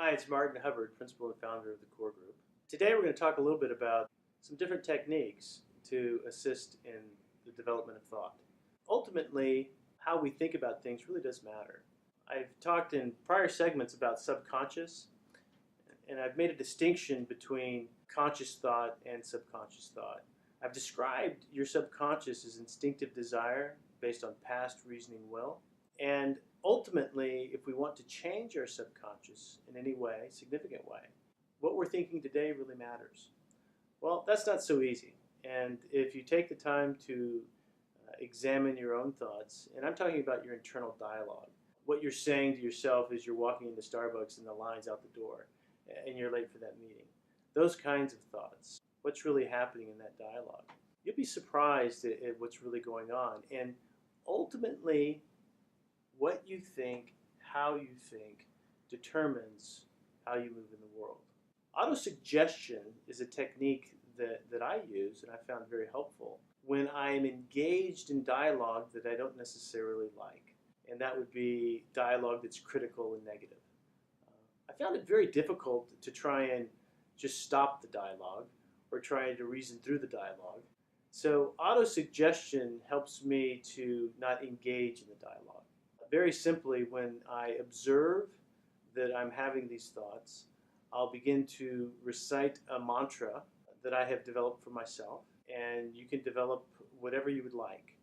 Hi, it's Martin Hubbard, principal and founder of the Core Group. Today we're going to talk a little bit about some different techniques to assist in the development of thought. Ultimately, how we think about things really does matter. I've talked in prior segments about subconscious, and I've made a distinction between conscious thought and subconscious thought. I've described your subconscious as instinctive desire based on past reasoning will, and ultimately, if we want to change our subconscious in any way, significant way, what we're thinking today really matters. Well, that's not so easy. And if you take the time to examine your own thoughts, and I'm talking about your internal dialogue, what you're saying to yourself as you're walking into Starbucks and the line's out the door and you're late for that meeting, those kinds of thoughts, what's really happening in that dialogue, you'll be surprised at what's really going on. And ultimately, what you think, how you think, determines how you move in the world. Autosuggestion is a technique that I use and I found very helpful when I am engaged in dialogue that I don't necessarily like. And that would be dialogue that's critical and negative. I found it very difficult to try and just stop the dialogue or trying to reason through the dialogue. So autosuggestion helps me to not engage in the dialogue. Very simply, when I observe that I'm having these thoughts, I'll begin to recite a mantra that I have developed for myself, and you can develop whatever you would like.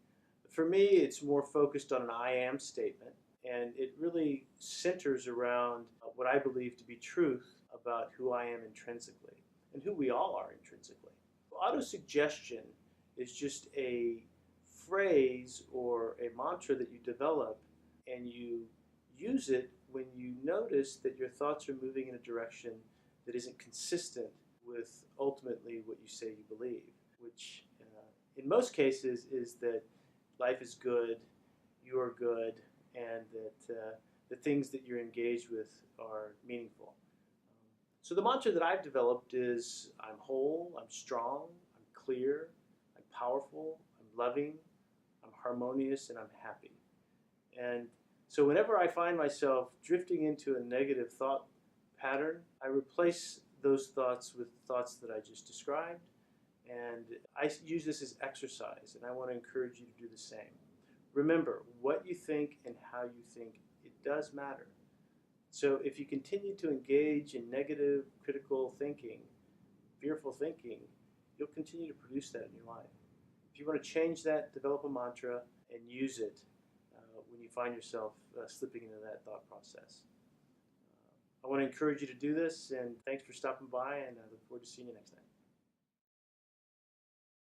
For me, it's more focused on an I am statement, and it really centers around what I believe to be truth about who I am intrinsically, and who we all are intrinsically. Autosuggestion is just a phrase or a mantra that you develop, and you use it when you notice that your thoughts are moving in a direction that isn't consistent with ultimately what you say you believe, which in most cases is that life is good, you are good, and that the things that you're engaged with are meaningful. So the mantra that I've developed is I'm whole, I'm strong, I'm clear, I'm powerful, I'm loving, I'm harmonious, and I'm happy. And so whenever I find myself drifting into a negative thought pattern, I replace those thoughts with thoughts that I just described. And I use this as exercise, and I want to encourage you to do the same. Remember, what you think and how you think, it does matter. So if you continue to engage in negative, critical thinking, fearful thinking, you'll continue to produce that in your life. If you want to change that, develop a mantra and use it when you find yourself slipping into that thought process. I want to encourage you to do this, and thanks for stopping by, and I look forward to seeing you next time.